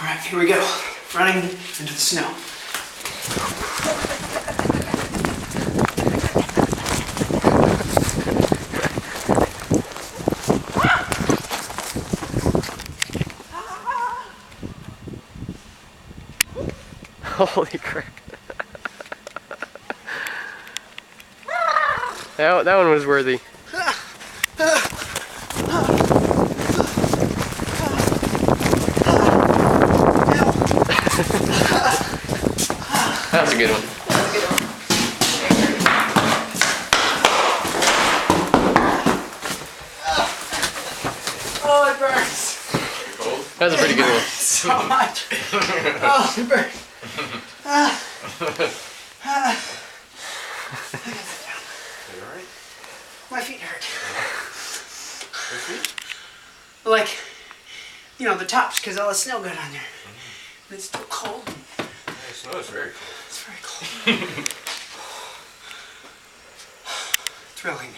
Alright, here we go. Running into the snow. Holy crap. That one was worthy. That was a good one. Oh, it burns. That was a pretty good one. So much. Oh, it burns. I gotta sit down. Are you alright? My feet hurt. Your feet? Like, you know, the tops, because all the snow got on there. And it's still cold. Yeah, snow is very cold. It's very cold. Thrilling.